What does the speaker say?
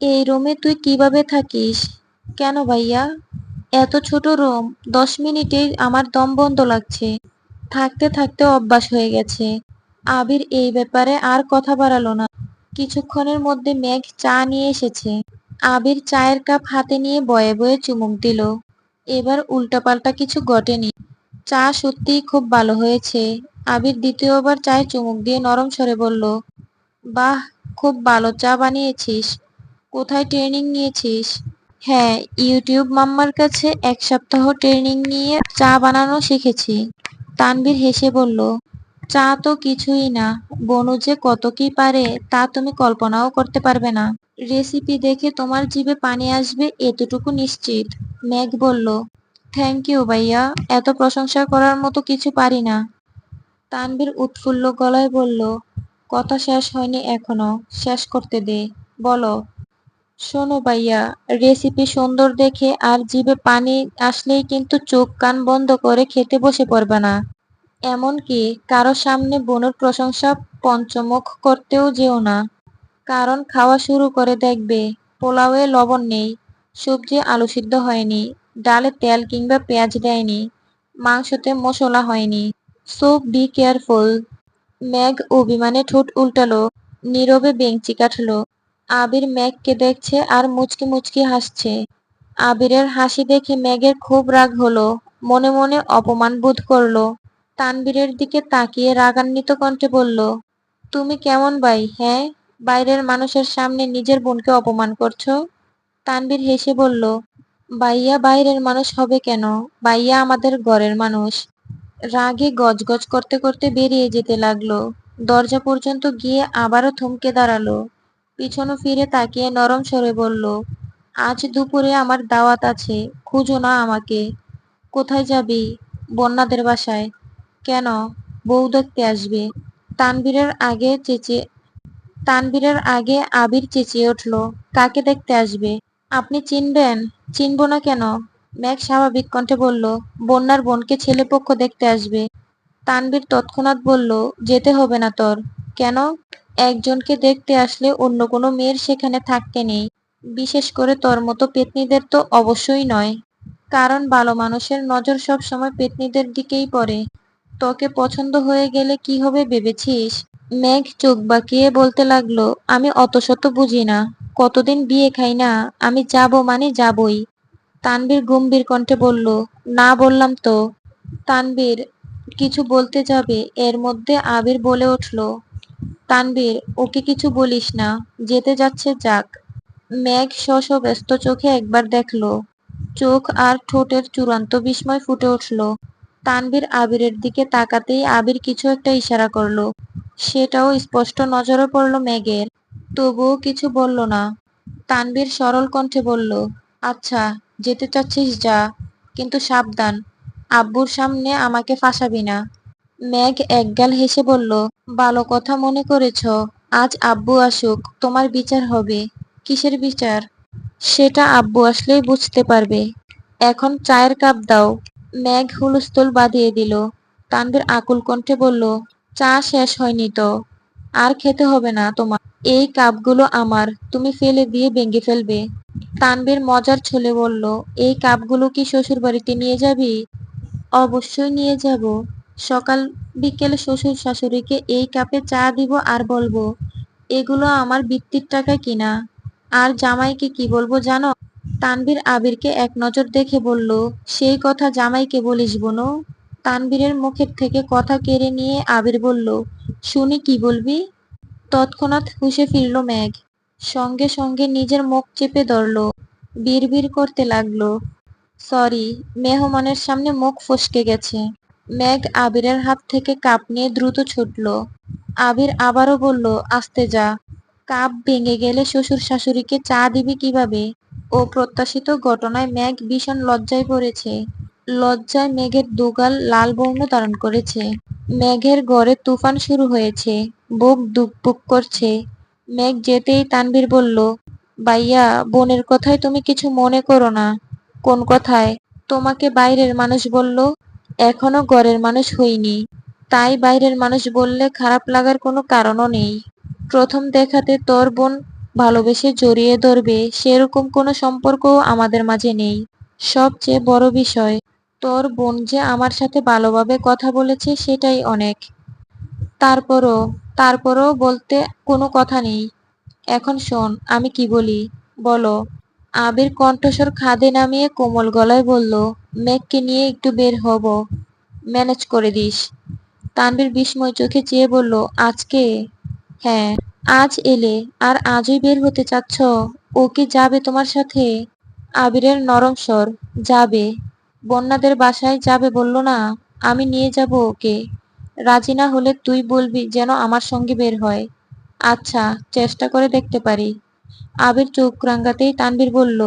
এই রুমে তুই কিভাবে থাকিস? কেন ভাইয়া? এত ছোট রুম, 10 মিনিটেই আমার দম বন্ধ লাগছে। থাকতে থাকতে অভ্যাস হয়ে গেছে। আবির এই ব্যাপারে আর কথা বাড়ালো না। কিছুক্ষণের মধ্যে মেঘ চা নিয়ে এসেছে। আবির চায়ের কাপ হাতে নিয়ে বয়ে বয়ে চুমুক দিল। এবার উল্টাপাল্টা কিছু ঘটেনি। চা সত্যিই খুব ভালো হয়েছে। আবির দ্বিতীয়বার চায়ে চুমুক দিয়ে নরম স্বরে বলল, বাহ, খুব ভালো চা বানিয়েছিস। কোথায় ট্রেনিং নিয়েছিস? হ্যাঁ, ইউটিউব মাম্মার কাছে 1 সপ্তাহ ট্রেনিং নিয়ে চা বানানো শিখেছি। তানভীর হেসে বলল, চা তো কিছুই না, বনু যে কত কি পারে তা তুমি কল্পনাও করতে পারবে না। রেসিপি দেখে তোমার জিভে পানি আসবে এতটুকু নিশ্চিত। মেঘ বলল, থ্যাংক ইউ ভাইয়া, এত প্রশংসা করার মতো কিছু পারি না। তানভীর উৎফুল্ল গলায় বলল, কথা শেষ হয়নি এখনো, শেষ করতে দে। বলো। শোনো ভাইয়া, রেসিপি সুন্দর দেখে আর জিভে পানি আসলেই কিন্তু চোখ কান বন্ধ করে খেতে বসে পড়বে না। এমনকি কারো সামনে বোনের প্রশংসা পঞ্চমুখ করতেও যেও না। কারণ খাওয়া শুরু করে দেখবে পোলাওয়ে লবণ নেই, সবজি আলু সিদ্ধ হয়নি, ডালে তেল কিংবা পেঁয়াজ দেয়নি, মাংসতে মশলা হয়নি। So be careful. মেঘ অভিমানে ঠোঁট উল্টালো, নীরবে বেঞ্চি কাটলো। আবির মেঘকে দেখছে আর মুচকি মুচকি হাসছে। আবিরের হাসি দেখে মেঘের খুব রাগ হলো, মনে মনে অপমান বোধ করলো। তানবীরের দিকে তাকিয়ে রাগান্বিত কণ্ঠে বলল, তুমি কেমন ভাই, হ্যাঁ? বাইরের মানুষের সামনে নিজের বোনকে অপমান করছো? তানবীর হেসে বলল, ভাইয়া বাইরের মানুষ হবে কেন? ভাইয়া আমাদের ঘরের মানুষ। রাগে গজগজ করতে করতে বেরিয়ে যেতে লাগলো। দরজা পর্যন্ত গিয়ে আবারও থমকে দাঁড়ালো। পিছনে ফিরে তাকিয়ে নরম স্বরে বলল, আজ দুপুরে আমার দাওয়াত আছে, খুঁজো না আমাকে। কোথায় যাবি? বন্যাদের বাসায়। কেন? বউ দেখতে আসবে। তানবীরের আগে চেঁচিয়ে তানবীরের আগে আবির চেঁচিয়ে উঠল, কাকে দেখতে আসবে? আপনি চিনবেন? চিনব না কেন? মেঘ স্বাভাবিক কণ্ঠে বলল, বন্যার বোনকে ছেলেপক্ষ দেখতে আসবে। তানবীর তৎক্ষণাৎ বলল, যেতে হবে না তোর। কেন? একজনকে দেখতে আসলে অন্য কোনো মেয়ের সেখানে থাকতে নেই। বিশেষ করে তোর মতো পেত্নীদের তো অবশ্যই নয়। কারণ ভালো মানুষের নজর সব সময় পেত্নীদের দিকেই পড়ে। তোকে পছন্দ হয়ে গেলে কি হবে ভেবেছিস? মেঘ চোখ বাঁকিয়ে বলতে লাগলো, আমি অত শত বুঝি না। কতদিন বিয়ে খাই না, আমি যাব মানে যাবই। তানবীর গম্ভীর কণ্ঠে বলল, না বললাম তো। তানবীর কিছু বলতে যাবে এর মধ্যে আবির বলে উঠল, তানবীর ওকে কিছু বলিস না, যেতে যাচ্ছে যাক। মেঘ স্ব ব্যস্ত চোখে একবার দেখলো, চোখ আর ঠোঁটের চূড়ান্ত বিস্ময় ফুটে উঠল। তানবীর আবিরের দিকে তাকাতেই আবির কিছু একটা ইশারা করলো, সেটাও স্পষ্ট নজরে পড়ল মেঘের। তবুও কিছু বলল না। তানবীর সরল কণ্ঠে বলল, আচ্ছা, যেতে চাচ্ছিস যা, কিন্তু সাবধান, আব্বুর সামনে আমাকে ফাঁসাবি না। মেঘ একগাল হেসে বলল, ভালো কথা মনে করেছ, আজ আব্বু আসুক, তোমার বিচার হবে। কিসের বিচার? সেটা আব্বু আসলেই বুঝতে পারবে। এখন চায়ের কাপ দাও। মেঘ হুলস্থুল বাঁধিয়ে দিল। তানভীর আকুল কণ্ঠে বলল, চা শেষ হয়নি তো, আর খেতে হবে না তোমার। এই কাপগুলো আমার, তুমি ফেলে দিয়ে ভেঙে ফেলবে। তানভীর মজার ছলে বলল, এই কাপগুলো কি শ্বশুর বাড়িতে নিয়ে যাবি? অবশ্যই নিয়ে যাব। সকাল বিকেল শ্বশুর শাশুড়িকে এই কাপে চা দিব আর বলবো, এগুলো আমার বৃত্তির টাকায় কিনা। আর জামাইকে কি বলবো জানো? তানভীর আবিরকে এক নজর দেখে বলল, সেই কথা জামাইকে বলিস বোনু। তানভীরের মুখের থেকে কথা কেড়ে নিয়ে আবির বলল, শুনি কি বলবি? তৎক্ষণাৎ হুঁশে ফিরল মেঘ। সঙ্গে সঙ্গে নিজের মুখ চেপে ধরল, বিড়বিড় করতে লাগলো, সরি, মেহমানের সামনে মুখ ফসকে গেছে। মেঘ আবিরের হাত থেকে কাপ নিয়ে দ্রুত ছুটল। আবির আবারও বলল, আস্তে যা। কাপ ভেঙে গেলে শ্বশুর শাশুড়িকে চা দিবি কিভাবে? অপ্রত্যাশিত ঘটনায় মেঘ ভীষণ লজ্জায় পড়েছে। লজ্জায় মেঘের দুগাল লাল বর্ণ ধারণ করেছে। মেঘের ঘরে তুফান শুরু হয়েছে। বুক ধুকপুক করছে। মেঘ যেতেই তানভীর বলল, ভাইয়া, বোনের কথায় তুমি কিছু মনে করো না। কোন কথায়? তোমাকে বাইরের মানুষ বলল। এখনো ঘরের মানুষ হইনি, তাই বাইরের মানুষ বললে খারাপ লাগার কোনো কারণও নেই। প্রথম দেখাতে তোর বোন ভালোবেসে জড়িয়ে ধরবে সেরকম কোনো সম্পর্কও আমাদের মাঝে নেই। সবচেয়ে বড় বিষয়, তোর বোন যে আমার সাথে ভালোভাবে কথা বলেছে সেটাই অনেক। তারপরও তারপরও বলতে কোনো কথা নেই। এখন শোন আমি কি বলি, বলো। আবির কণ্ঠস্বর খাদে নামিয়ে কোমল গলায় বলল, মেঘকে নিয়ে একটু বের হব, ম্যানেজ করে দিস। তানভীর বিস্ময় চোখে চেয়ে বলল, আজকে? হ্যাঁ, আজ এলে আর আজই বের হতে চাচ্ছ? ও কি যাবে তোমার সাথে? আবিরের নরম স্বর, যাবে। বন্যাদের বাসায় যাবে বলল না? আমি নিয়ে যাব ওকে। রাজি না হলে তুই বলবি যেন আমার সঙ্গে বের হয়। আচ্ছা, চেষ্টা করে দেখতে পারি। আবির চোখ রাঙাতেই তানভীর বলল,